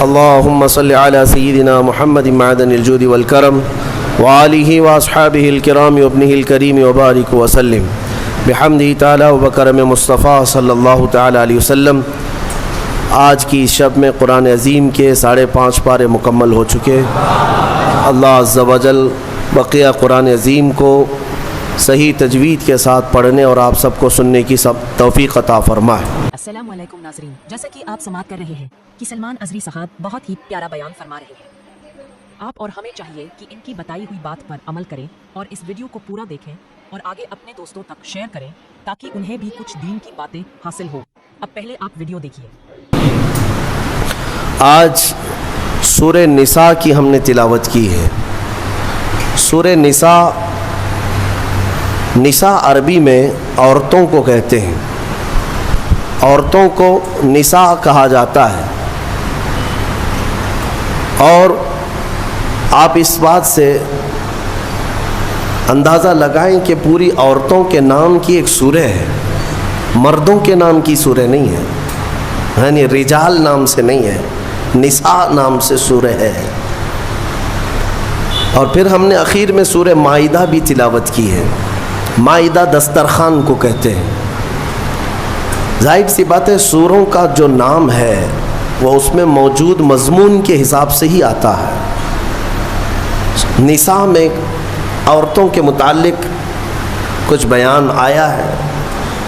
اللهم صل على سيدنا محمد معدن الجود والكرم وآله وأصحابه الكرام وابنه الكريم وبارك وسلم بحمده تعالی وبکرم مصطفیٰ صلی اللہ تعالی علیہ وسلم۔ آج کی شب میں قرآن عظیم کے 5.5 پارے مکمل ہو چکے۔ اللہ عز و جل بقیہ قرآن عظیم کو صحیح تجوید کے ساتھ پڑھنے اور آپ سب کو سننے کی توفیق عطا فرمائے۔ السلام علیکم ناظرین، جیسا کہ آپ سماعت کر رہے ہیں کہ سلمان ازری صاحب بہت ہی پیارا بیان فرما رہے ہیں۔ آپ اور ہمیں چاہیے کہ ان کی بتائی ہوئی بات پر عمل کریں اور اس ویڈیو کو پورا دیکھیں اور آگے اپنے دوستوں تک شیئر کریں تاکہ انہیں بھی کچھ دین کی باتیں حاصل ہو۔ اب پہلے آپ ویڈیو دیکھیے۔ آج سورہ نساء کی ہم نے تلاوت کی ہے۔ سورہ نساء عربی میں عورتوں کو کہتے ہیں، عورتوں کو نساء کہا جاتا ہے، اور آپ اس بات سے اندازہ لگائیں کہ پوری عورتوں کے نام کی ایک سورہ ہے، مردوں کے نام کی سورہ نہیں ہے، یعنی رجال نام سے نہیں ہے، نساء نام سے سورہ ہے۔ اور پھر ہم نے اخیر میں سورہ مائدہ بھی تلاوت کی ہے۔ مائدہ دسترخوان کو کہتے ہیں۔ ظاہر سی بات ہے، سوروں کا جو نام ہے وہ اس میں موجود مضمون کے حساب سے ہی آتا ہے۔ نساء میں عورتوں کے متعلق کچھ بیان آیا ہے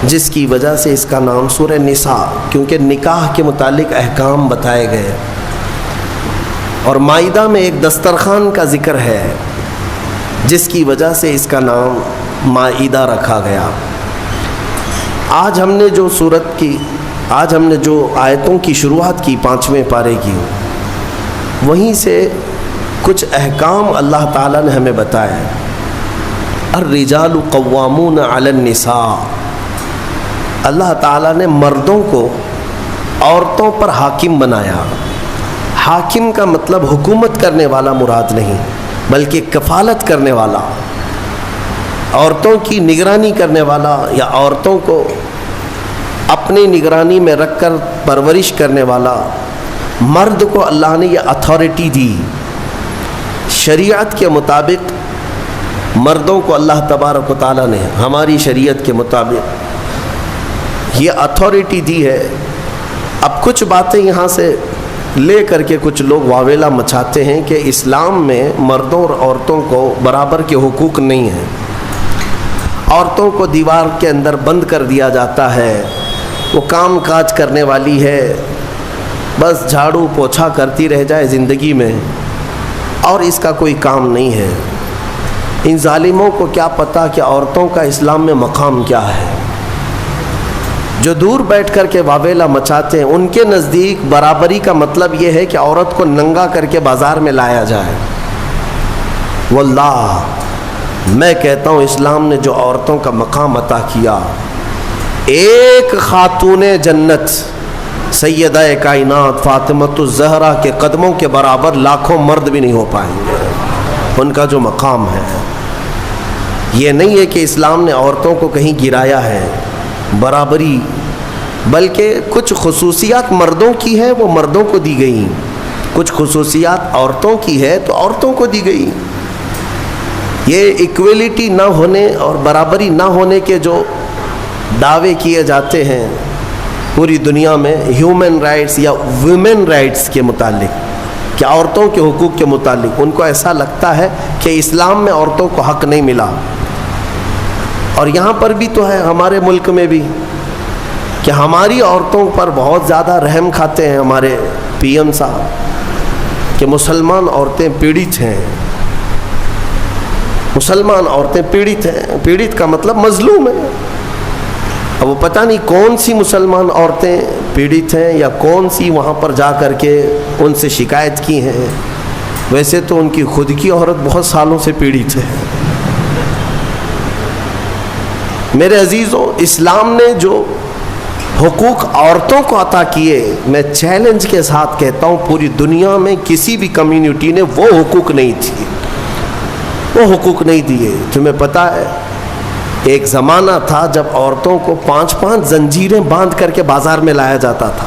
جس کی وجہ سے اس کا نام سورہ نساء، کیونکہ نکاح کے متعلق احکام بتائے گئے، اور مائدہ میں ایک دسترخوان کا ذکر ہے جس کی وجہ سے اس کا نام مائدہ رکھا گیا۔ آج ہم نے جو آیتوں کی شروعات کی 5ویں پارے کی، وہیں سے کچھ احکام اللہ تعالیٰ نے ہمیں بتایا۔ الرجال قوامون علی النساء، اللہ تعالیٰ نے مردوں کو عورتوں پر حاکم بنایا۔ حاکم کا مطلب حکومت کرنے والا مراد نہیں، بلکہ کفالت کرنے والا، عورتوں کی نگرانی کرنے والا، یا عورتوں کو اپنی نگرانی میں رکھ کر پرورش کرنے والا مرد کو اللہ نے یہ اتھارٹی دی۔ شریعت کے مطابق مردوں کو اللہ تبارک و تعالیٰ نے ہماری شریعت کے مطابق یہ اتھارٹی دی ہے۔ اب کچھ باتیں یہاں سے لے کر کے کچھ لوگ واویلا مچاتے ہیں کہ اسلام میں مردوں اور عورتوں کو برابر کے حقوق نہیں ہیں، عورتوں کو دیوار کے اندر بند کر دیا جاتا ہے، وہ کام کاج کرنے والی ہے، بس جھاڑو پوچھا کرتی رہ جائے زندگی میں، اور اس کا کوئی کام نہیں ہے۔ ان ظالموں کو کیا پتہ کہ عورتوں کا اسلام میں مقام کیا ہے۔ جو دور بیٹھ کر کے واویلا مچاتے ہیں، ان کے نزدیک برابری کا مطلب یہ ہے کہ عورت کو ننگا کر کے بازار میں لایا جائے۔ واللہ میں کہتا ہوں اسلام نے جو عورتوں کا مقام عطا کیا، ایک خاتون جنت سیدہ کائنات فاطمۃ الزہرا کے قدموں کے برابر لاکھوں مرد بھی نہیں ہو پائیں گے۔ ان کا جو مقام ہے، یہ نہیں ہے کہ اسلام نے عورتوں کو کہیں گرایا ہے، برابری، بلکہ کچھ خصوصیات مردوں کی ہے وہ مردوں کو دی گئی، کچھ خصوصیات عورتوں کی ہے تو عورتوں کو دی گئی۔ یہ ایکویلٹی نہ ہونے اور برابری نہ ہونے کے جو دعوے کیے جاتے ہیں پوری دنیا میں ہیومن رائٹس یا ویمن رائٹس کے متعلق، کہ عورتوں کے حقوق کے متعلق، ان کو ایسا لگتا ہے کہ اسلام میں عورتوں کو حق نہیں ملا۔ اور یہاں پر بھی تو ہے، ہمارے ملک میں بھی، کہ ہماری عورتوں پر بہت زیادہ رحم کھاتے ہیں ہمارے پی ایم صاحب، کہ مسلمان عورتیں پیڑت ہیں، مسلمان عورتیں پیڑت ہیں۔ پیڑت کا مطلب مظلوم ہے۔ اب وہ پتہ نہیں کون سی مسلمان عورتیں پیڑت ہیں یا کون سی وہاں پر جا کر کے ان سے شکایت کی ہیں۔ ویسے تو ان کی خود کی عورت بہت سالوں سے پیڑت ہے۔ میرے عزیزوں، اسلام نے جو حقوق عورتوں کو عطا کیے، میں چیلنج کے ساتھ کہتا ہوں پوری دنیا میں کسی بھی کمیونٹی نے وہ حقوق نہیں تھی، وہ حقوق نہیں دیے۔ تمہیں پتہ ہے ایک زمانہ تھا جب عورتوں کو 5 زنجیریں باندھ کر کے بازار میں لایا جاتا تھا،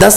10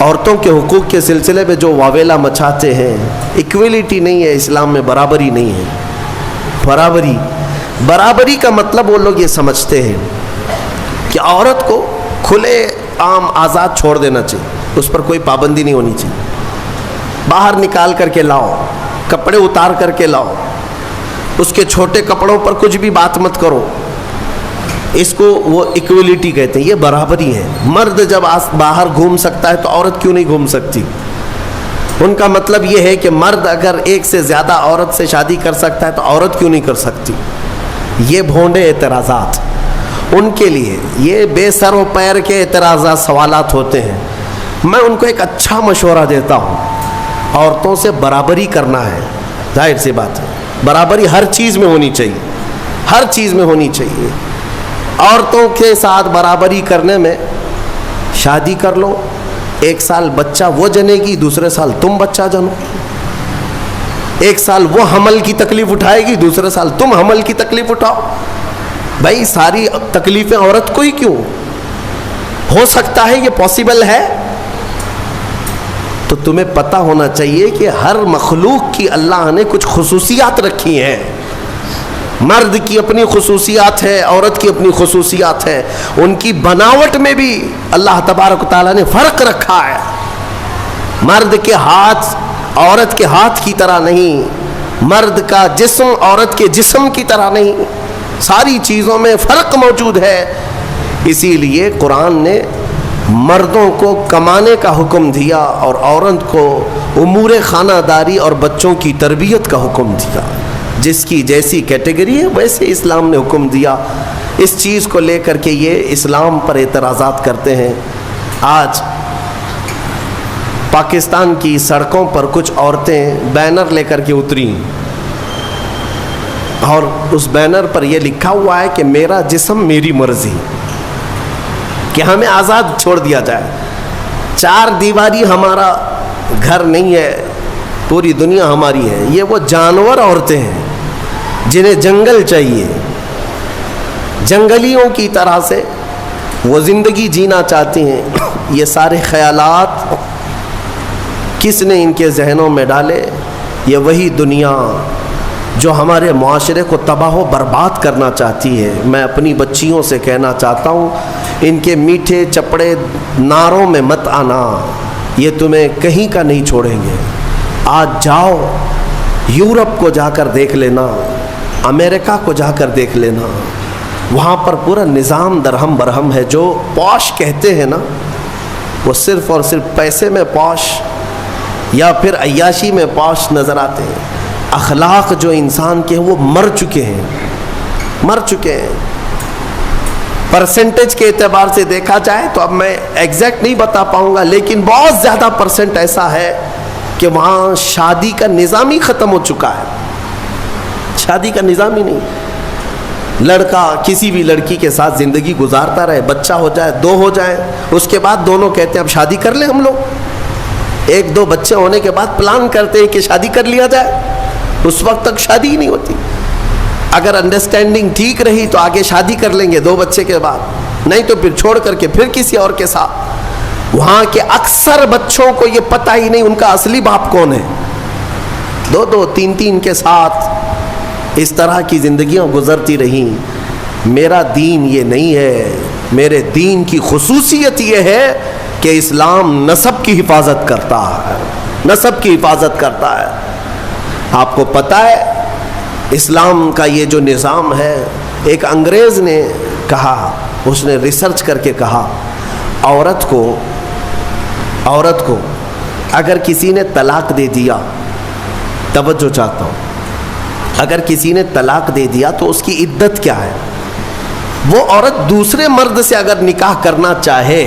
عورتوں کے حقوق کے سلسلے میں جو واویلا مچاتے ہیں، ایکویلٹی نہیں ہے اسلام میں، برابری نہیں ہے۔ برابری کا مطلب وہ لوگ یہ سمجھتے ہیں کہ عورت کو کھلے عام آزاد چھوڑ دینا چاہیے، اس پر کوئی پابندی نہیں ہونی چاہیے، باہر نکال کر کے لاؤ، کپڑے اتار کر کے لاؤ، اس کے چھوٹے کپڑوں پر کچھ بھی بات مت کرو، اس کو وہ ایکویلٹی کہتے ہیں، یہ برابری ہے۔ مرد جب باہر گھوم سکتا ہے تو عورت کیوں نہیں گھوم سکتی؟ ان کا مطلب یہ ہے کہ مرد اگر ایک سے زیادہ عورت سے شادی کر سکتا ہے تو عورت کیوں نہیں کر سکتی؟ یہ بھونڈے اعتراضات ان کے لیے، یہ بے سر و پیر کے اعتراضات، سوالات ہوتے ہیں۔ میں ان کو ایک اچھا مشورہ دیتا ہوں، عورتوں سے برابری کرنا ہے، ظاہر سی بات ہے، برابری ہر چیز میں ہونی چاہیے، ہر چیز میں ہونی چاہیے۔ عورتوں کے ساتھ برابری کرنے میں شادی کر لو، ایک سال بچہ وہ جنے گی، دوسرے سال تم بچہ جنو، ایک سال وہ حمل کی تکلیف اٹھائے گی، دوسرے سال تم حمل کی تکلیف اٹھاؤ۔ بھائی ساری تکلیفیں عورت کو ہی کیوں؟ ہو سکتا ہے یہ پاسبل ہے؟ تو تمہیں پتہ ہونا چاہیے کہ ہر مخلوق کی اللہ نے کچھ خصوصیات رکھی ہیں۔ مرد کی اپنی خصوصیات ہے، عورت کی اپنی خصوصیات ہے، ان کی بناوٹ میں بھی اللہ تبارک و تعالیٰ نے فرق رکھا ہے۔ مرد کے ہاتھ عورت کے ہاتھ کی طرح نہیں، مرد کا جسم عورت کے جسم کی طرح نہیں، ساری چیزوں میں فرق موجود ہے۔ اسی لیے قرآن نے مردوں کو کمانے کا حکم دیا اور عورت کو امور خانہ داری اور بچوں کی تربیت کا حکم دیا۔ جس کی جیسی کیٹیگری ہے ویسے اسلام نے حکم دیا۔ اس چیز کو لے کر کے یہ اسلام پر اعتراضات کرتے ہیں۔ آج پاکستان کی سڑکوں پر کچھ عورتیں بینر لے کر کے اتری اور اس بینر پر یہ لکھا ہوا ہے کہ میرا جسم میری مرضی، کہ ہمیں آزاد چھوڑ دیا جائے، چار دیواری ہمارا گھر نہیں ہے، پوری دنیا ہماری ہے۔ یہ وہ جانور عورتیں ہیں جنہیں جنگل چاہیے، جنگلیوں کی طرح سے وہ زندگی جینا چاہتی ہیں۔ یہ سارے خیالات کس نے ان کے ذہنوں میں ڈالے؟ یہ وہی دنیا جو ہمارے معاشرے کو تباہ و برباد کرنا چاہتی ہے۔ میں اپنی بچیوں سے کہنا چاہتا ہوں، ان کے میٹھے چپڑے نعروں میں مت آنا، یہ تمہیں کہیں کا نہیں چھوڑیں گے۔ آج جاؤ یورپ کو جا کر دیکھ لینا، امریکہ کو جا کر دیکھ لینا، وہاں پر پورا نظام درہم برہم ہے۔ جو پوش کہتے ہیں نا، وہ صرف اور صرف پیسے میں پوش یا پھر عیاشی میں پوش نظر آتے ہیں۔ اخلاق جو انسان کے ہیں وہ مر چکے ہیں۔ پرسنٹیج کے اعتبار سے دیکھا جائے تو اب میں ایگزیکٹ نہیں بتا پاؤں گا، لیکن بہت زیادہ پرسنٹ ایسا ہے کہ وہاں شادی کا نظام ہی ختم ہو چکا ہے۔ شادی کا نظام ہی نہیں۔ لڑکا کسی بھی لڑکی کے ساتھ زندگی گزارتا رہے، بچہ ہو جائے، دو ہو جائیں، اس کے بعد دونوں کہتے ہیں اب شادی کر لیں ہم لوگ۔ ایک دو بچے ہونے کے بعد پلان کرتے ہیں کہ شادی کر لیا جائے، اس وقت تک شادی ہی نہیں ہوتی۔ اگر انڈرسٹینڈنگ ٹھیک رہی تو آگے شادی کر لیں گے 2 بچے کے بعد، نہیں تو پھر چھوڑ کر کے پھر کسی اور کے ساتھ۔ وہاں کے اکثر بچوں کو یہ پتہ ہی نہیں ان کا اصلی باپ کون ہے، 2 3 کے ساتھ اس طرح کی زندگیاں گزرتی رہیں۔ میرا دین یہ نہیں ہے، میرے دین کی خصوصیت یہ ہے کہ اسلام نسب کی حفاظت کرتا ہے، نسب کی حفاظت کرتا ہے۔ آپ کو پتہ ہے اسلام کا یہ جو نظام ہے، ایک انگریز نے کہا، اس نے ریسرچ کر کے کہا، عورت کو اگر کسی نے طلاق دے دیا، توجہ چاہتا ہوں، اگر کسی نے طلاق دے دیا تو اس کی عدت کیا ہے؟ وہ عورت دوسرے مرد سے اگر نکاح کرنا چاہے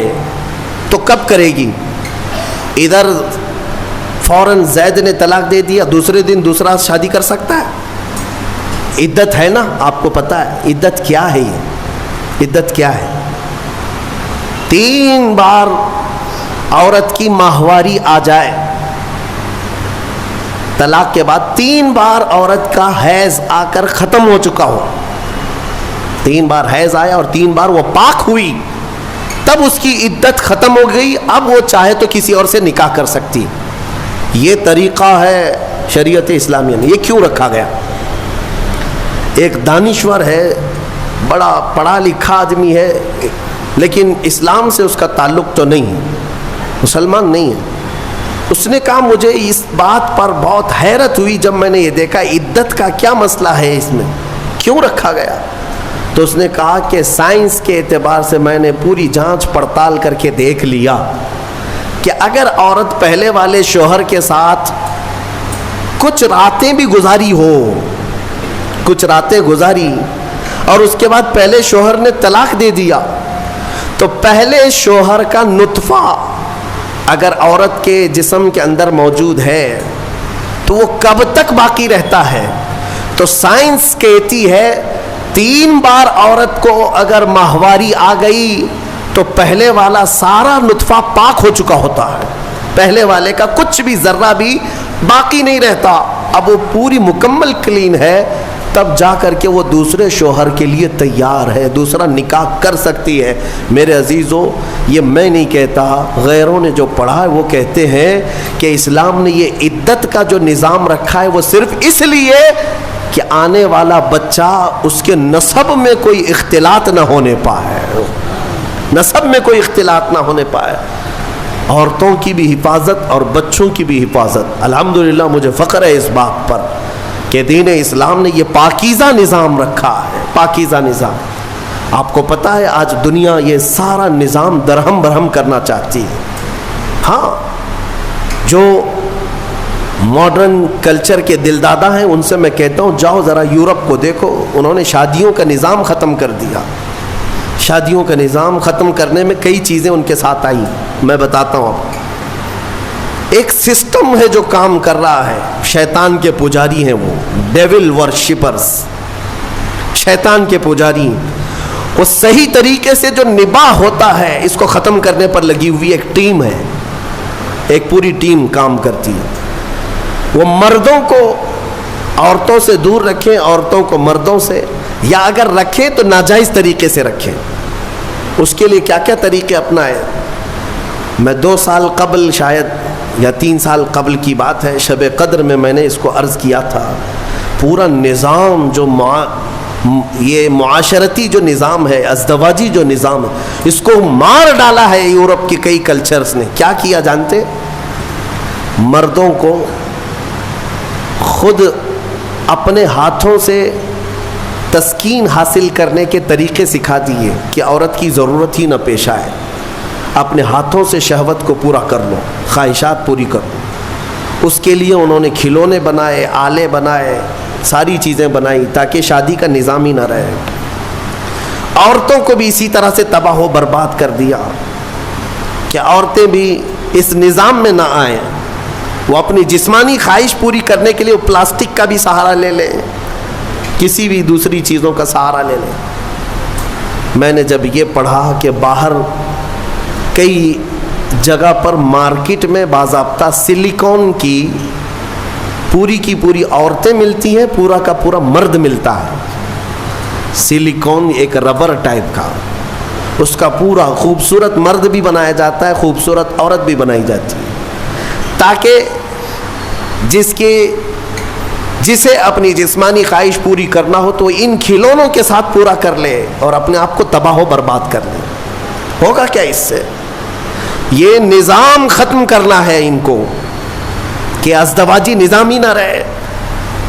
تو کب کرے گی؟ ادھر فوراً زید نے طلاق دے دیا، دوسرے دن دوسرا شادی کر سکتا ہے؟ عدت ہے نا، آپ کو پتہ ہے عدت کیا ہے؟ یہ عدت کیا ہے؟ 3 بار عورت کی ماہواری آ جائے، طلاق کے بعد 3 بار عورت کا حیض آ کر ختم ہو چکا ہو، 3 بار حیض آیا اور 3 بار وہ پاک ہوئی، تب اس کی عدت ختم ہو گئی، اب وہ چاہے تو کسی اور سے نکاح کر سکتی. یہ طریقہ ہے شریعت اسلامیہ میں. یہ کیوں رکھا گیا؟ ایک دانشور ہے، بڑا پڑھا لکھا آدمی ہے، لیکن اسلام سے اس کا تعلق تو نہیں ہے، مسلمان نہیں ہے. اس نے کہا مجھے اس بات پر بہت حیرت ہوئی جب میں نے یہ دیکھا عدت کا کیا مسئلہ ہے، اس میں کیوں رکھا گیا. تو اس نے کہا کہ سائنس کے اعتبار سے میں نے پوری جانچ پڑتال کر کے دیکھ لیا کہ اگر عورت پہلے والے شوہر کے ساتھ کچھ راتیں بھی گزاری ہو، کچھ راتیں گزاری اور اس کے بعد پہلے شوہر نے طلاق دے دیا، تو پہلے شوہر کا نطفہ اگر عورت کے جسم کے اندر موجود ہے تو وہ کب تک باقی رہتا ہے. تو سائنس کہتی ہے 3 بار عورت کو اگر ماہواری آ گئی تو پہلے والا سارا نطفہ پاک ہو چکا ہوتا ہے، پہلے والے کا کچھ بھی ذرہ بھی باقی نہیں رہتا. اب وہ پوری مکمل کلین ہے، تب جا کر کے وہ دوسرے شوہر کے لیے تیار ہے، دوسرا نکاح کر سکتی ہے. میرے عزیزو، یہ میں نہیں کہتا، غیروں نے جو پڑھا ہے وہ کہتے ہیں کہ اسلام نے یہ عدت کا جو نظام رکھا ہے وہ صرف اس لیے کہ آنے والا بچہ اس کے نسب میں کوئی اختلاط نہ ہونے پائے، نسب میں کوئی اختلاط نہ ہونے پائے. عورتوں کی بھی حفاظت اور بچوں کی بھی حفاظت. الحمدللہ مجھے فخر ہے اس بات پر کہ دین اسلام نے یہ پاکیزہ نظام رکھا ہے، پاکیزہ نظام. آپ کو پتہ ہے آج دنیا یہ سارا نظام درہم برہم کرنا چاہتی ہے. ہاں، جو ماڈرن کلچر کے دلدادہ ہیں ان سے میں کہتا ہوں جاؤ ذرا یورپ کو دیکھو، انہوں نے شادیوں کا نظام ختم کر دیا. شادیوں کا نظام ختم کرنے میں کئی چیزیں ان کے ساتھ آئیں، میں بتاتا ہوں آپ. ایک سسٹم ہے جو کام کر رہا ہے، شیطان کے پجاری ہیں، وہ ڈیول ورشپرز، شیطان کے پجاری. وہ صحیح طریقے سے جو نباہ ہوتا ہے اس کو ختم کرنے پر لگی ہوئی ایک ٹیم ہے، ایک پوری ٹیم کام کرتی ہے. وہ مردوں کو عورتوں سے دور رکھیں، عورتوں کو مردوں سے، یا اگر رکھیں تو ناجائز طریقے سے رکھیں. اس کے لیے کیا کیا طریقے اپنائیں. میں 2 سال قبل شاید یا 3 سال قبل کی بات ہے، شب قدر میں نے اس کو عرض کیا تھا. پورا نظام جو یہ معاشرتی جو نظام ہے، ازدواجی جو نظام ہے، اس کو مار ڈالا ہے یورپ کی کئی کلچرز نے. کیا کیا جانتے؟ مردوں کو خود اپنے ہاتھوں سے تسکین حاصل کرنے کے طریقے سکھا دیے کہ عورت کی ضرورت ہی نہ پیش آئے. اپنے ہاتھوں سے شہوت کو پورا کر لو، خواہشات پوری کر لو. اس کے لیے انہوں نے کھلونے بنائے، آلے بنائے، ساری چیزیں بنائی تاکہ شادی کا نظام ہی نہ رہے. عورتوں کو بھی اسی طرح سے تباہ و برباد کر دیا کہ عورتیں بھی اس نظام میں نہ آئیں. وہ اپنی جسمانی خواہش پوری کرنے کے لیے وہ پلاسٹک کا بھی سہارا لے لیں، کسی بھی دوسری چیزوں کا سہارا لے لیں. میں نے جب یہ پڑھا کہ باہر کئی جگہ پر مارکیٹ میں باضابطہ سلیکون کی پوری عورتیں ملتی ہیں، پورا کا پورا مرد ملتا ہے. سلیکون ایک ربر ٹائپ کا، اس کا پورا خوبصورت مرد بھی بنایا جاتا ہے، خوبصورت عورت بھی بنائی جاتی ہے، تاکہ جسے اپنی جسمانی خواہش پوری کرنا ہو تو ان کھلونوں کے ساتھ پورا کر لے اور اپنے آپ کو تباہ و برباد کر لے. ہوگا کیا اس سے؟ یہ نظام ختم کرنا ہے ان کو کہ ازدواجی نظام ہی نہ رہے،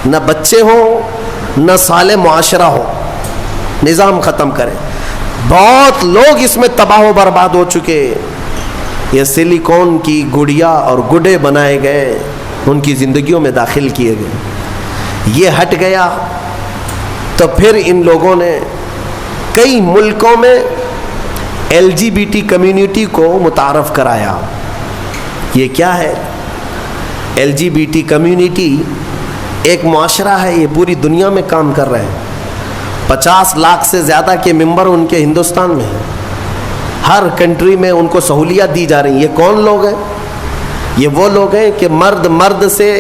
نہ بچے ہوں نہ صالح معاشرہ ہو. نظام ختم کریں. بہت لوگ اس میں تباہ و برباد ہو چکے. یہ سلیکون کی گڑیا اور گڈے بنائے گئے، ان کی زندگیوں میں داخل کیے گئے. یہ ہٹ گیا تو پھر ان لوگوں نے کئی ملکوں میں LGBT کمیونٹی کو متعارف کرایا. یہ کیا ہے؟ LGBT کمیونٹی ایک معاشرہ ہے، یہ پوری دنیا میں کام کر رہے ہیں. 50 لاکھ سے زیادہ کے ممبر ان کے ہندوستان میں ہیں. ہر کنٹری میں ان کو سہولیات دی جا رہی ہیں. یہ کون لوگ ہیں؟ یہ وہ لوگ ہیں کہ مرد مرد سے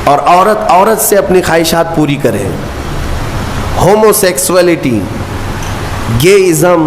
اور عورت عورت سے اپنی خواہشات پوری کریں. ہومو سیکسولیٹی، گے ازم،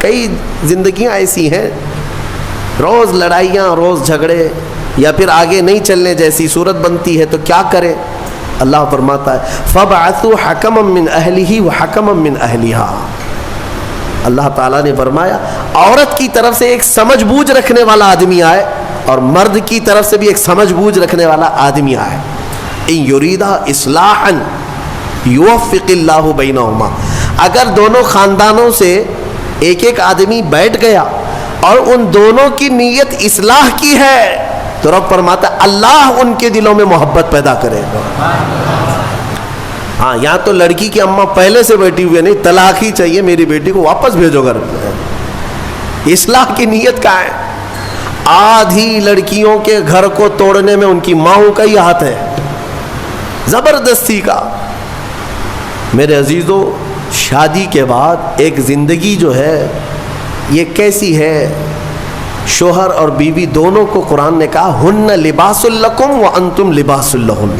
کئی زندگیاں ایسی ہیں، روز لڑائیاں، روز جھگڑے، یا پھر آگے نہیں چلنے جیسی صورت بنتی ہے تو کیا کرے؟ اللہ فرماتا ہے فَبْعَثُوا حَكَمًا مِّنْ أَهْلِهِ وَحَكَمًا مِّنْ أَهْلِهَا. اللہ تعالیٰ نے فرمایا عورت کی طرف سے ایک سمجھ بوجھ رکھنے والا آدمی آئے اور مرد کی طرف سے بھی ایک سمجھ بوجھ رکھنے والا آدمی آئے. ان یریدا اصلاحا یوفق اللہ بینہما. اگر دونوں خاندانوں سے ایک ایک آدمی بیٹھ گیا اور ان دونوں کی نیت اصلاح کی ہے تو رب فرماتا ہے اللہ ان کے دلوں میں محبت پیدا کرے گا. ہاں یہاں تو لڑکی کی اماں پہلے سے بیٹھی ہوئی ہے، نہیں طلاق ہی چاہیے میری بیٹی کو، واپس بھیجو گھر. اصلاح کی نیت کا ہے. آدھی لڑکیوں کے گھر کو توڑنے میں ان کی ماؤں کا ہی ہاتھ ہے، زبردستی کا. میرے عزیزو، شادی کے بعد ایک زندگی جو ہے یہ کیسی ہے؟ شوہر اور بیوی دونوں کو قرآن نے کہا ہن لباس لکم وانتم لباس لہن.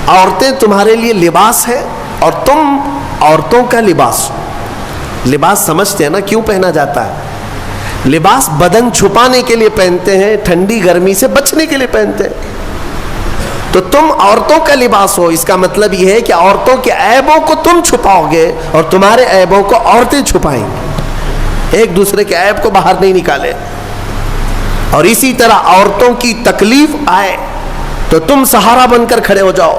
عورتیں تمہارے لیے لباس ہے اور تم عورتوں کا لباس. لباس سمجھتے ہیں نا کیوں پہنا جاتا ہے؟ لباس بدن چھپانے کے لیے پہنتے ہیں، ٹھنڈی گرمی سے بچنے کے لیے پہنتے ہیں. تو تم عورتوں کا لباس ہو، اس کا مطلب یہ ہے کہ عورتوں کے عیبوں کو تم چھپاؤ گے اور تمہارے عیبوں کو عورتیں چھپائیں گے. ایک دوسرے کے عیب کو باہر نہیں نکالے. اور اسی طرح عورتوں کی تکلیف آئے تو تم سہارا بن کر کھڑے ہو جاؤ،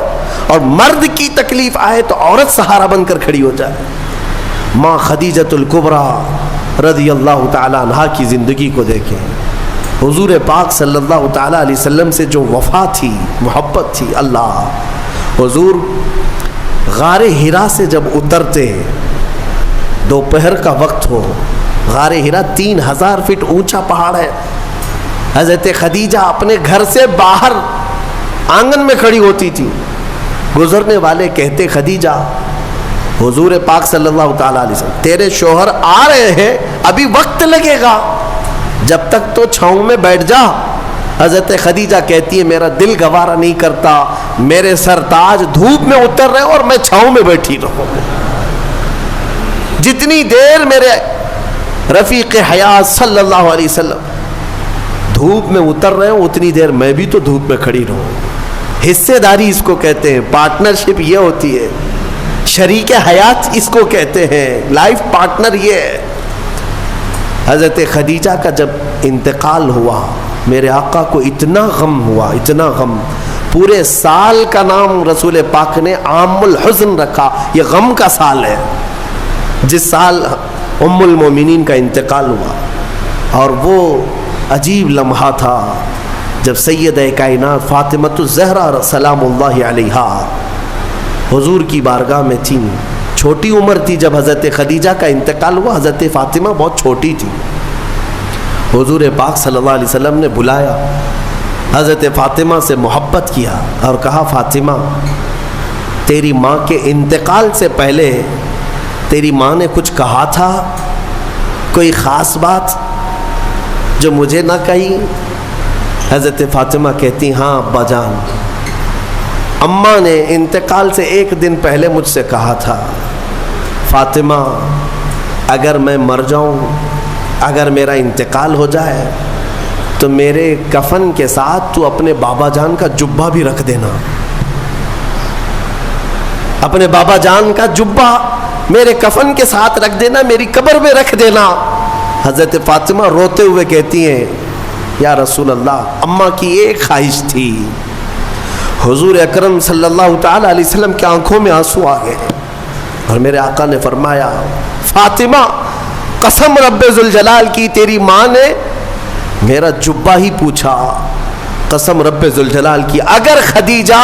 اور مرد کی تکلیف آئے تو عورت سہارا بن کر کھڑی ہو جائے. ماں خدیجۃ الکبریٰ رضی اللہ تعالی عنہا کی زندگی کو دیکھیں. حضور پاک صلی اللہ تعالی علیہ وسلم سے جو وفا تھی، محبت تھی. اللہ حضور غار ہرا سے جب اترتے، دوپہر کا وقت ہو، غار ہرا 3000 فٹ اونچا پہاڑ ہے. حضرت خدیجہ اپنے گھر سے باہر آنگن میں کھڑی ہوتی تھی. گزرنے والے کہتے خدیجہ، حضور پاک صلی اللہ تعالی علیہ وسلم تیرے شوہر آ رہے ہیں، ابھی وقت لگے گا، جب تک تو چھاؤں میں بیٹھ جا. حضرت خدیجہ کہتی ہے میرا دل گوارا نہیں کرتا، میرے سرتاج دھوپ میں اتر رہے اور میں چھاؤں میں بیٹھی رہوں. جتنی دیر میرے رفیق حیات صلی اللہ علیہ وسلم دھوپ میں اتر رہے ہوں اتنی دیر میں بھی تو دھوپ میں کھڑی رہوں. حصے داری اس کو کہتے ہیں، پارٹنرشپ یہ ہوتی ہے، شریک حیات اس کو کہتے ہیں، لائف پارٹنر یہ ہے. حضرت خدیجہ کا جب انتقال ہوا میرے آقا کو اتنا غم ہوا، اتنا غم. پورے سال کا نام رسول پاک نے عام الحزن رکھا. یہ غم کا سال ہے جس سال ام المومنین کا انتقال ہوا. اور وہ عجیب لمحہ تھا جب سیدہ کائنات فاطمۃ الزہرا سلام اللہ علیہا حضور کی بارگاہ میں تھیں. چھوٹی عمر تھی جب حضرت خدیجہ کا انتقال ہوا، حضرت فاطمہ بہت چھوٹی تھی. حضور پاک صلی اللہ علیہ وسلم نے بلایا، حضرت فاطمہ سے محبت کیا اور کہا فاطمہ تیری ماں کے انتقال سے پہلے تیری ماں نے کچھ کہا تھا، کوئی خاص بات جو مجھے نہ کہی؟ حضرت فاطمہ کہتی ہاں ابا جان، اماں نے انتقال سے ایک دن پہلے مجھ سے کہا تھا فاطمہ اگر میں مر جاؤں، اگر میرا انتقال ہو جائے تو میرے کفن کے ساتھ تو اپنے بابا جان کا جبہ بھی رکھ دینا. اپنے بابا جان کا جبہ میرے کفن کے ساتھ رکھ دینا، میری قبر میں رکھ دینا. حضرت فاطمہ روتے ہوئے کہتی ہیں یا رسول اللہ اماں کی ایک خواہش تھی. حضور اکرم صلی اللہ تعالی علیہ وسلم کی آنکھوں میں آنسو آ گئے اور میرے آقا نے فرمایا فاطمہ قسم رب ذوالجلال کی تیری ماں نے میرا جبہ ہی پوچھا. قسم رب ذوالجلال کی اگر خدیجہ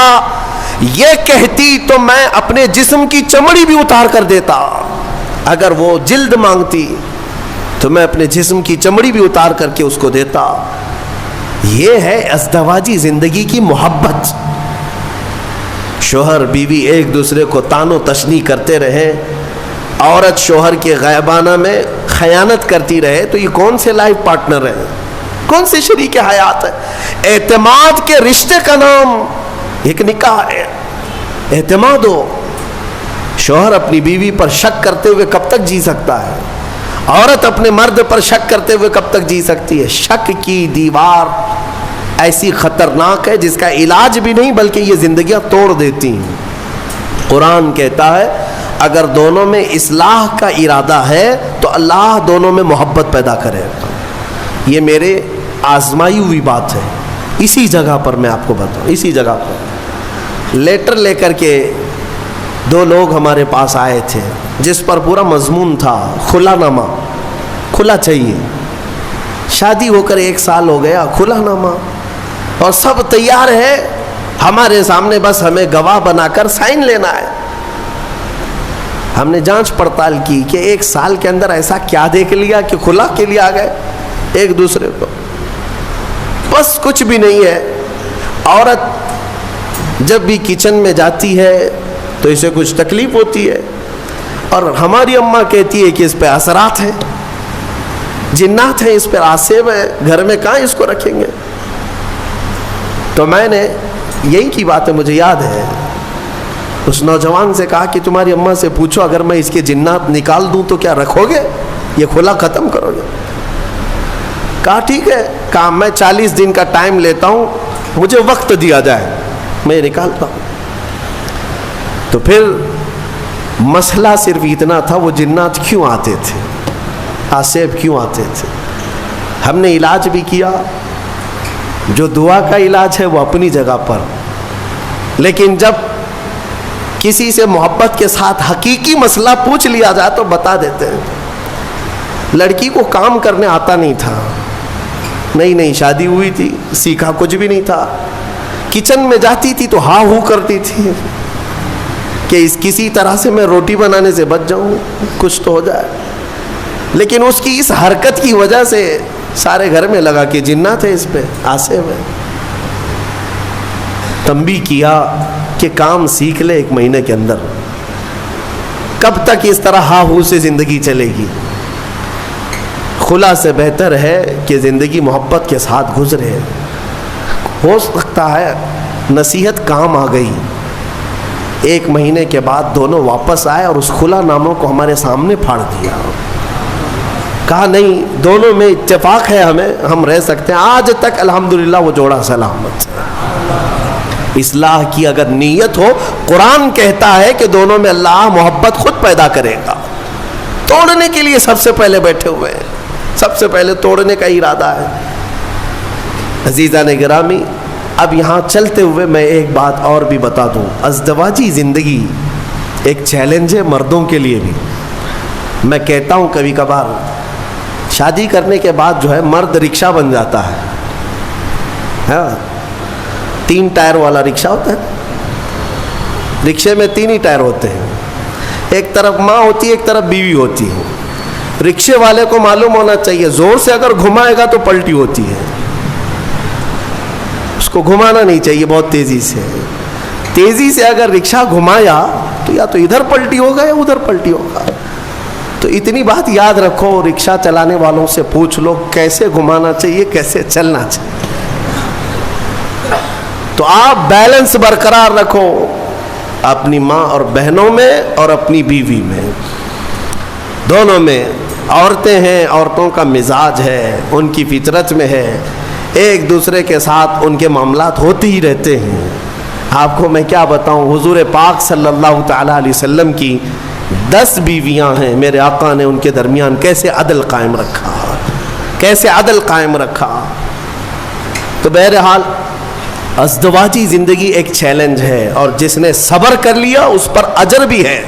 یہ کہتی تو میں اپنے جسم کی چمڑی بھی اتار کر دیتا. اگر وہ جلد مانگتی تو میں اپنے جسم کی چمڑی بھی اتار کر کے اس کو دیتا. یہ ہے ازدواجی زندگی کی محبت. شوہر بیوی ایک دوسرے کو تان و تشنیع کرتے رہے، عورت شوہر کے غائبانہ میں خیانت کرتی رہے، تو یہ کون سے لائف پارٹنر ہیں؟ کون سے شریک حیات ہے؟ اعتماد کے رشتے کا نام ایک نکاح ہے. اعتماد ہو. شوہر اپنی بیوی پر شک کرتے ہوئے کب تک جی سکتا ہے؟ عورت اپنے مرد پر شک کرتے ہوئے کب تک جی سکتی ہے؟ شک کی دیوار ایسی خطرناک ہے جس کا علاج بھی نہیں بلکہ یہ زندگیاں توڑ دیتی ہیں۔ قرآن کہتا ہے اگر دونوں میں اصلاح کا ارادہ ہے تو اللہ دونوں میں محبت پیدا کرے گا۔ یہ میرے آزمائی ہوئی بات ہے۔ اسی جگہ پر میں آپ کو بتاؤں، اسی جگہ پر لیٹر لے کر کے دو لوگ ہمارے پاس آئے تھے جس پر پورا مضمون تھا کھلا نامہ، کھلا چاہیے، شادی ہو کر 1 سال ہو گیا، کھلا نامہ، اور سب تیار ہے ہمارے سامنے، بس ہمیں گواہ بنا کر سائن لینا ہے۔ ہم نے جانچ پڑتال کی کہ 1 سال کے اندر ایسا کیا دیکھ لیا کہ کھلا کے لیے آ گئے ایک دوسرے کو؟ بس کچھ بھی نہیں ہے۔ عورت جب بھی کچن میں جاتی ہے تو اسے کچھ تکلیف ہوتی ہے، اور ہماری اماں کہتی ہے کہ اس پہ اثرات ہیں، جنات ہیں، اس پہ آسیب ہیں، گھر میں کہاں اس کو رکھیں گے؟ تو میں نے یہی کی بات ہے، مجھے یاد ہے، اس نوجوان سے کہا کہ تمہاری اماں سے پوچھو اگر میں اس کے جنات نکال دوں تو کیا رکھو گے؟ یہ کھلا ختم کرو گے؟ کہا ٹھیک ہے، کہا میں 40 دن کا ٹائم لیتا ہوں، مجھے وقت دیا جائے، میں نکالتا ہوں۔ تو پھر مسئلہ صرف اتنا تھا، وہ جنات کیوں آتے تھے، آسیب کیوں آتے تھے؟ ہم نے علاج بھی کیا، جو دعا کا علاج ہے وہ اپنی جگہ پر، لیکن جب کسی سے محبت کے ساتھ حقیقی مسئلہ پوچھ لیا جائے تو بتا دیتے ہیں۔ لڑکی کو کام کرنے آتا نہیں تھا، نئی شادی ہوئی تھی، سیکھا کچھ بھی نہیں تھا، کچن میں جاتی تھی تو ہاں ہو کرتی تھی کہ کسی طرح سے میں روٹی بنانے سے بچ جاؤں، کچھ تو ہو جائے، لیکن اس کی اس حرکت کی وجہ سے سارے گھر میں لگا کہ جنات ہے، اس پہ آسیب ہے۔ تنبیہ کیا کہ کام سیکھ لے 1 مہینے کے اندر، کب تک اس طرح ہا ہو سے زندگی چلے گی؟ خلا سے بہتر ہے کہ زندگی محبت کے ساتھ گزرے۔ ہو سکتا ہے نصیحت کام آ گئی، 1 مہینے کے بعد دونوں واپس آئے اور اس خلا ناموں کو ہمارے سامنے پھاڑ دیا، کہا نہیں دونوں میں اتفاق ہے، ہم رہ سکتے ہیں، آج تک الحمدللہ وہ جوڑا سلامت ہے۔ اصلاح کی اگر نیت ہو، قرآن کہتا ہے کہ دونوں میں اللہ محبت خود پیدا کرے گا۔ توڑنے کے لیے سب سے پہلے بیٹھے ہوئے ہیں، سب سے پہلے توڑنے کا ارادہ ہے۔ عزیزان گرامی، اب یہاں چلتے ہوئے میں ایک بات اور بھی بتا دوں، ازدواجی زندگی ایک چیلنج ہے مردوں کے لیے بھی۔ میں کہتا ہوں کبھی کبھار شادی کرنے کے بعد جو ہے مرد رکشہ بن جاتا ہے، ہاں 3 ٹائر والا رکشہ ہوتا ہے، رکشے میں 3 ہی ٹائر ہوتے ہیں، ایک طرف ماں ہوتی ہے، ایک طرف بیوی ہوتی ہے۔ رکشے والے کو معلوم ہونا چاہیے زور سے اگر گھمائے گا تو پلٹی ہوتی ہے، اس کو گھمانا نہیں چاہیے بہت تیزی سے اگر رکشہ گھمایا تو یا تو ادھر پلٹی ہوگا یا ادھر پلٹی ہوگا۔ تو اتنی بات یاد رکھو، رکشہ چلانے والوں سے پوچھ لو کیسے گھمانا چاہیے، کیسے چلنا چاہیے، تو آپ بیلنس برقرار رکھو اپنی ماں اور بہنوں میں اور اپنی بیوی میں، دونوں میں۔ عورتیں ہیں، عورتوں کا مزاج ہے، ان کی فطرت میں ہے، ایک دوسرے کے ساتھ ان کے معاملات ہوتے ہی رہتے ہیں۔ آپ کو میں کیا بتاؤں، حضور پاک صلی اللہ تعالیٰ علیہ وسلم کی 10 بیویاں ہیں، میرے آقا نے ان کے درمیان کیسے عدل قائم رکھا، کیسے عدل قائم رکھا۔ تو بہرحال ازدواجی زندگی ایک چیلنج ہے، اور جس نے صبر کر لیا اس پر اجر بھی ہے،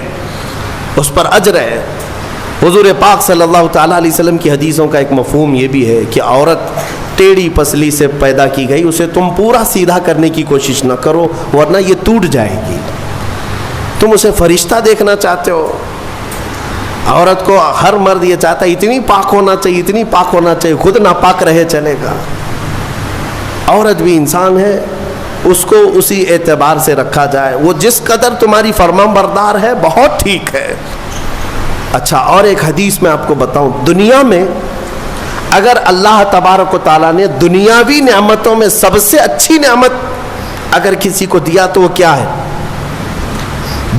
اس پر اجر ہے۔ حضور پاک صلی اللہ تعالیٰ علیہ وسلم کی حدیثوں کا ایک مفہوم یہ بھی ہے کہ عورت ٹیڑھی پسلی سے پیدا کی گئی، اسے تم پورا سیدھا کرنے کی کوشش نہ کرو ورنہ یہ ٹوٹ جائے گی۔ تم اسے فرشتہ دیکھنا چاہتے ہو، عورت کو ہر مرد یہ چاہتا ہے اتنی پاک ہونا چاہیے، اتنی پاک ہونا چاہیے، خود ناپاک رہے چلے گا۔ عورت بھی انسان ہے، اس کو اسی اعتبار سے رکھا جائے، وہ جس قدر تمہاری فرمان بردار ہے بہت ٹھیک ہے۔ اچھا، اور ایک حدیث میں آپ کو بتاؤں، دنیا میں اگر اللہ تبارک و تعالیٰ نے دنیاوی نعمتوں میں سب سے اچھی نعمت اگر کسی کو دیا تو وہ کیا ہے؟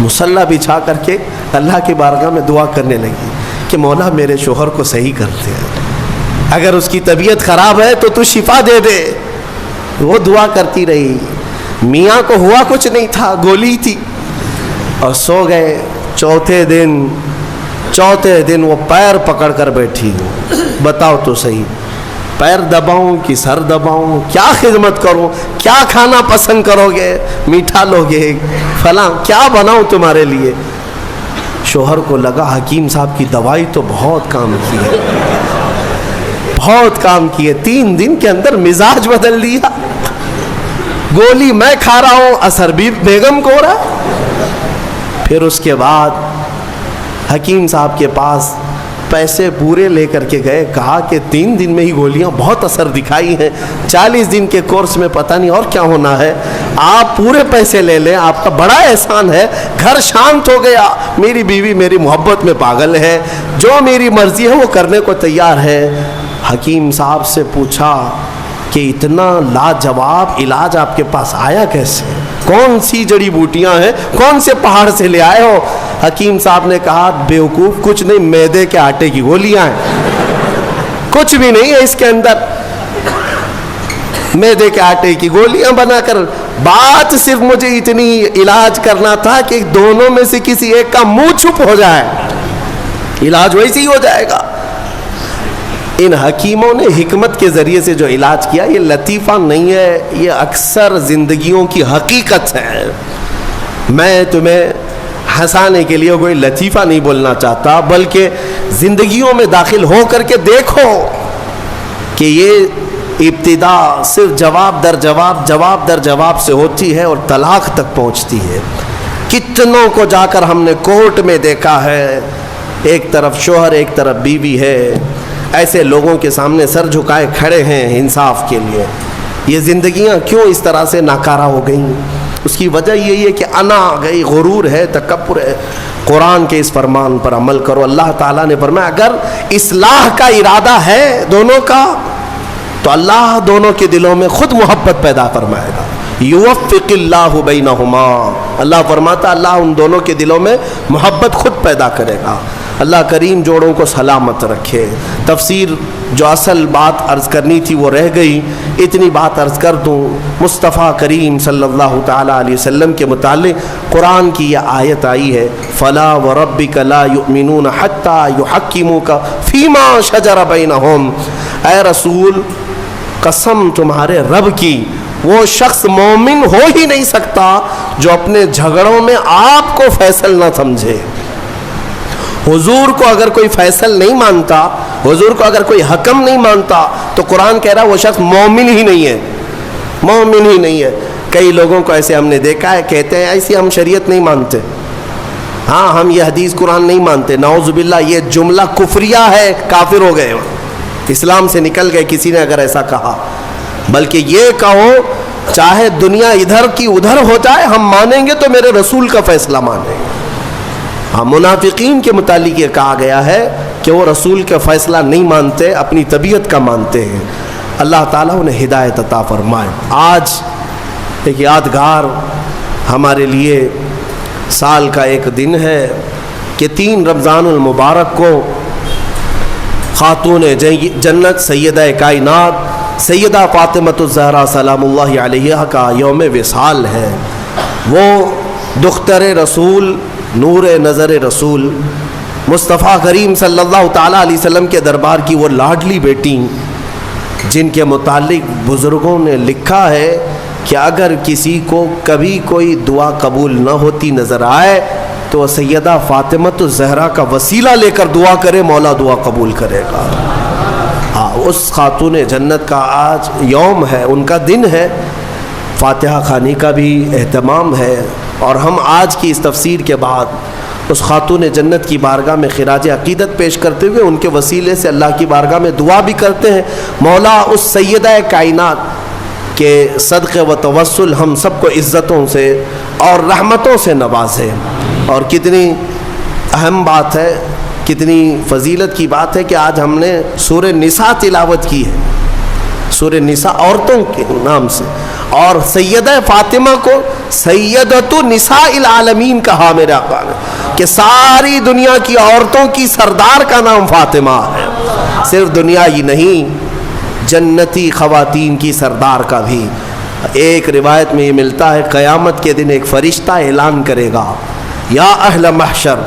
مصلی بچھا کر کے اللہ کی بارگاہ میں دعا کرنے لگی کہ مولا میرے شوہر کو صحیح کر دے، اگر اس کی طبیعت خراب ہے تو شفا دے دے۔ وہ دعا کرتی رہی۔ میاں کو ہوا کچھ نہیں تھا، گولی تھی، اور سو گئے۔ چوتھے دن وہ پیر پکڑ کر بیٹھی، بتاؤ تو صحیح، پیر دباؤں کہ سر دباؤں، کیا خدمت کروں، کیا کھانا پسند کرو گے، میٹھا لوگے، فلاں کیا بناؤں تمہارے لیے؟ شوہر کو لگا حکیم صاحب کی دوائی تو بہت کام کی ہے، بہت کام کی ہے، 3 دن کے اندر مزاج بدل دیا، گولی میں کھا رہا ہوں، اثر بھی بیگم کو ہو رہا۔ پھر اس کے بعد حکیم صاحب کے پاس پیسے پورے لے کر کے گئے، کہا کہ 3 دن میں ہی گولیاں بہت اثر دکھائی ہیں، 40 دن کے کورس میں پتہ نہیں اور کیا ہونا ہے، آپ پورے پیسے لے لیں، آپ کا بڑا احسان ہے، گھر شانت ہو گیا، میری بیوی میری محبت میں پاگل ہے، جو میری مرضی ہے وہ کرنے کو تیار ہے۔ حکیم صاحب سے پوچھا کہ اتنا لاجواب علاج آپ کے پاس آیا کیسے، کون سی جڑی بوٹیاں ہیں، کون سے پہاڑ سے لے آئے ہو؟ حکیم صاحب نے کہا بیوقوف کچھ نہیں، میدے کے آٹے کی گولیاں ہیں، کچھ بھی نہیں ہے اس کے اندر، میدے کے آٹے کی گولیاں بنا کر، بات صرف مجھے اتنی علاج کرنا تھا کہ دونوں میں سے کسی ایک کا منہ چھپ ہو جائے، علاج ویسے ہی ہو جائے گا۔ ان حکیموں نے حکمت کے ذریعے سے جو علاج کیا، یہ لطیفہ نہیں ہے، یہ اکثر زندگیوں کی حقیقت ہے۔ میں تمہیں ہنسانے کے لیے کوئی لطیفہ نہیں بولنا چاہتا، بلکہ زندگیوں میں داخل ہو کر کے دیکھو کہ یہ ابتدا صرف جواب در جواب سے ہوتی ہے اور طلاق تک پہنچتی ہے۔ کتنوں کو جا کر ہم نے کورٹ میں دیکھا ہے، ایک طرف شوہر ایک طرف بیوی ہے، ایسے لوگوں کے سامنے سر جھکائے کھڑے ہیں انصاف کے لیے۔ یہ زندگیاں کیوں اس طرح سے ناکارہ ہو گئیں؟ اس کی وجہ یہی ہے کہ انا آ گئی، غرور ہے، تکبر ہے۔ قرآن کے اس فرمان پر عمل کرو۔ اللہ تعالیٰ نے فرمایا اگر اصلاح کا ارادہ ہے دونوں کا تو اللہ دونوں کے دلوں میں خود محبت پیدا فرمائے گا۔ یوفق اللہ بینہما، اللہ فرماتا اللہ ان دونوں کے دلوں میں محبت خود پیدا کرے گا۔ اللہ کریم جوڑوں کو سلامت رکھے۔ تفسیر جو اصل بات عرض کرنی تھی وہ رہ گئی، اتنی بات عرض کر دوں۔ مصطفیٰ کریم صلی اللہ تعالیٰ علیہ وسلم کے متعلق قرآن کی یہ آیت آئی ہے، فَلَا وَرَبِّكَ لَا يُؤْمِنُونَ حَتَّى يُحَكِّمُوكَ فِي مَا شَجَرَ بَيْنَهُمْ، اے رسول قسم تمہارے رب کی، وہ شخص مومن ہو ہی نہیں سکتا جو اپنے جھگڑوں میں آپ کو فیصل نہ سمجھے۔ حضور کو اگر کوئی فیصل نہیں مانتا، حضور کو اگر کوئی حکم نہیں مانتا تو قرآن کہہ رہا وہ شخص مومن ہی نہیں ہے، مومن ہی نہیں ہے۔ کئی لوگوں کو ایسے ہم نے دیکھا ہے، کہتے ہیں ایسی ہم شریعت نہیں مانتے، ہاں ہم یہ حدیث قرآن نہیں مانتے، نعوذ باللہ یہ جملہ کفریہ ہے، کافر ہو گئے، اسلام سے نکل گئے کسی نے اگر ایسا کہا۔ بلکہ یہ کہو چاہے دنیا ادھر کی ادھر ہو جائے ہم مانیں گے تو میرے رسول کا فیصلہ مانیں گے۔ ہاں منافقین کے متعلق یہ کہا گیا ہے کہ وہ رسول کا فیصلہ نہیں مانتے، اپنی طبیعت کا مانتے ہیں۔ اللہ تعالیٰ انہیں ہدایت عطا فرمائے۔ آج ایک یادگار ہمارے لیے سال کا ایک دن ہے کہ 3 رمضان المبارک کو خاتون جنت سیدہ کائنات سیدہ فاطمۃ الزہرا سلام اللہ علیہا کا یوم وصال ہے۔ وہ دختر رسول، نور نظر رسول، مصطفیٰ کریم صلی اللہ تعالیٰ علیہ وسلم کے دربار کی وہ لاڈلی بیٹی جن کے متعلق بزرگوں نے لکھا ہے کہ اگر کسی کو کبھی کوئی دعا قبول نہ ہوتی نظر آئے تو وہ سیدہ فاطمۃ الزہرا کا وسیلہ لے کر دعا کرے، مولا دعا قبول کرے گا۔ ہاں اس خاتون جنت کا آج یوم ہے، ان کا دن ہے، فاتحہ خوانی کا بھی اہتمام ہے، اور ہم آج کی اس تفسیر کے بعد اس خاتون جنت کی بارگاہ میں خراج عقیدت پیش کرتے ہوئے ان کے وسیلے سے اللہ کی بارگاہ میں دعا بھی کرتے ہیں، مولا اس سیدہ کائنات کے صدقے و توسل ہم سب کو عزتوں سے اور رحمتوں سے نوازے۔ اور کتنی اہم بات ہے، کتنی فضیلت کی بات ہے کہ آج ہم نے سورہ نساء تلاوت کی ہے۔ سورہ نساء عورتوں کے نام سے، اور سیدہ فاطمہ کو سیدۃ نساء العالمین کہا میرے آقا نے، کہ ساری دنیا کی عورتوں کی سردار کا نام فاطمہ ہے۔ صرف دنیا ہی نہیں، جنتی خواتین کی سردار کا بھی۔ ایک روایت میں یہ ملتا ہے قیامت کے دن ایک فرشتہ اعلان کرے گا، یا اہل محشر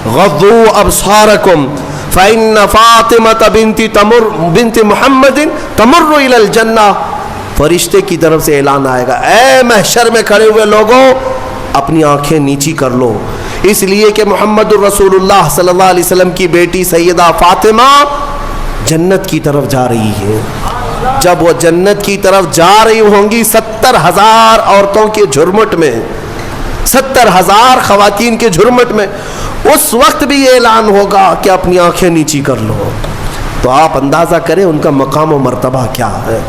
غضوا ابصارکم فإن فاطمة بنت محمد تمر إلى الجنہ۔ فرشتے کی طرف سے اعلان آئے گا، اے محشر میں کھڑے ہوئے لوگوں اپنی آنکھیں نیچی کر لو، اس لیے کہ محمد الرسول اللہ صلی اللہ علیہ وسلم کی بیٹی سیدہ فاطمہ جنت کی طرف جا رہی ہے۔ جب وہ جنت کی طرف جا رہی ہوں گی 70,000 عورتوں کے جھرمٹ میں، 70,000 خواتین کے جھرمٹ میں، اس وقت بھی یہ اعلان ہوگا کہ اپنی آنکھیں نیچی کر لو۔ تو آپ اندازہ کریں ان کا مقام و مرتبہ کیا ہے۔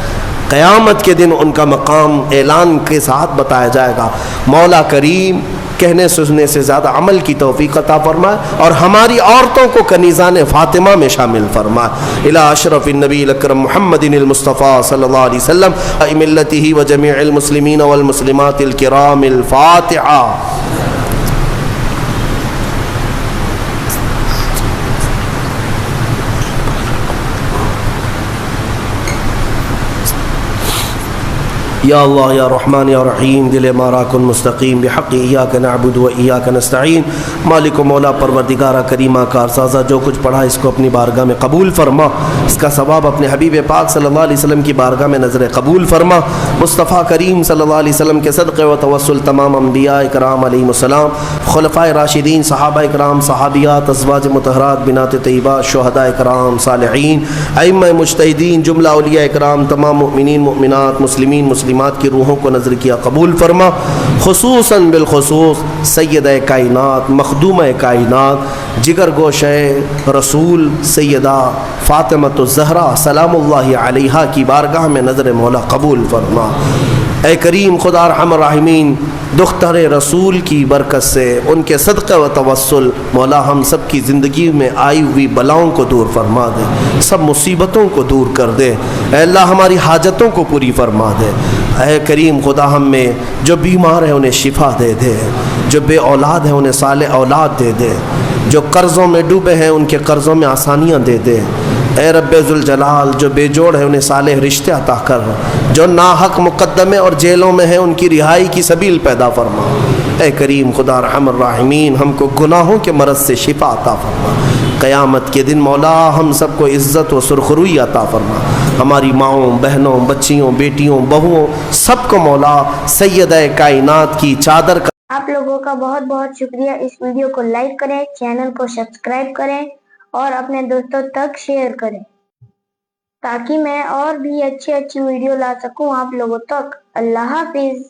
قیامت کے دن ان کا مقام اعلان کے ساتھ بتایا جائے گا۔ مولا کریم کہنے سننے سے زیادہ عمل کی توفیق عطا فرمائے، اور ہماری عورتوں کو کنیزان فاطمہ میں شامل فرمائے۔ الی اشرف النبی الاکرم محمد المصطفیٰ صلی اللہ علیہ وسلم ملتہ و جمیع المسلمین والمسلمات الکرام الفاتحہ۔ یا اللہ یا رحمان یا رحیم، دل مارا کن مستقیم بحق ایاک نعبد و ایاک نستعین۔ مالک و مولا پروردگارہ کریمہ کارسازہ، جو کچھ پڑھا اس کو اپنی بارگاہ میں قبول فرما، اس کا ثواب اپنے حبیب پاک صلی اللہ علیہ وسلم کی بارگاہ میں نظر قبول فرما۔ مصطفیٰ کریم صلی اللہ علیہ وسلم کے صدقے و توسل تمام انبیاء کرام علیہم السلام، خلفائے راشدین، صحابہ کرام، صحابیات، ازواج مطہرات، بنات طیبات، شہداء کرام، صالحین، ائمہ مجتہدین، جملہ اولیاء کرام، تمام مؤمنین مؤمنات، مسلمین مسلمات کی روحوں کو نظر کیا قبول فرما۔ خصوصاً بالخصوص سیدہ کائنات، مخدومہ کائنات، جگر گوشہ رسول سیدہ فاطمۃ الزہرا سلام اللہ علیہا کی بارگاہ میں نظر مولا قبول فرما۔ اے کریم خدا ارحم الراحمین، دختر رسول کی برکت سے، ان کے صدقہ و توسل مولا ہم سب کی زندگی میں آئی ہوئی بلاؤں کو دور فرما دے، سب مصیبتوں کو دور کر دے۔ اے اللہ ہماری حاجتوں کو پوری فرما دے۔ اے کریم خدا ہم میں جو بیمار ہیں انہیں شفا دے دے، جو بے اولاد ہیں انہیں صالح اولاد دے دے، جو قرضوں میں ڈوبے ہیں ان کے قرضوں میں آسانیاں دے دے۔ اے رب ذوالجلال جو بے جوڑ ہیں انہیں صالح رشتے عطا کر، جو ناحق مقدمے اور جیلوں میں ہیں ان کی رہائی کی سبیل پیدا فرما۔ اے کریم خدا ارحم الراحمین ہم کو گناہوں کے مرض سے شفا عطا فرما۔ قیامت کے دن مولا ہم سب کو عزت و سرخروئی عطا فرما۔ ہماری ماؤں، بہنوں، بچیوں، بیٹیوں، بہوؤں سب کو مولا سیدہ کائنات کی چادر کا۔ آپ لوگوں کا بہت بہت شکریہ۔ اس ویڈیو کو لائک کریں، چینل کو سبسکرائب کریں اور اپنے دوستوں تک شیئر کریں تاکہ میں اور بھی اچھی ویڈیو لا سکوں آپ لوگوں تک۔ اللہ حافظ۔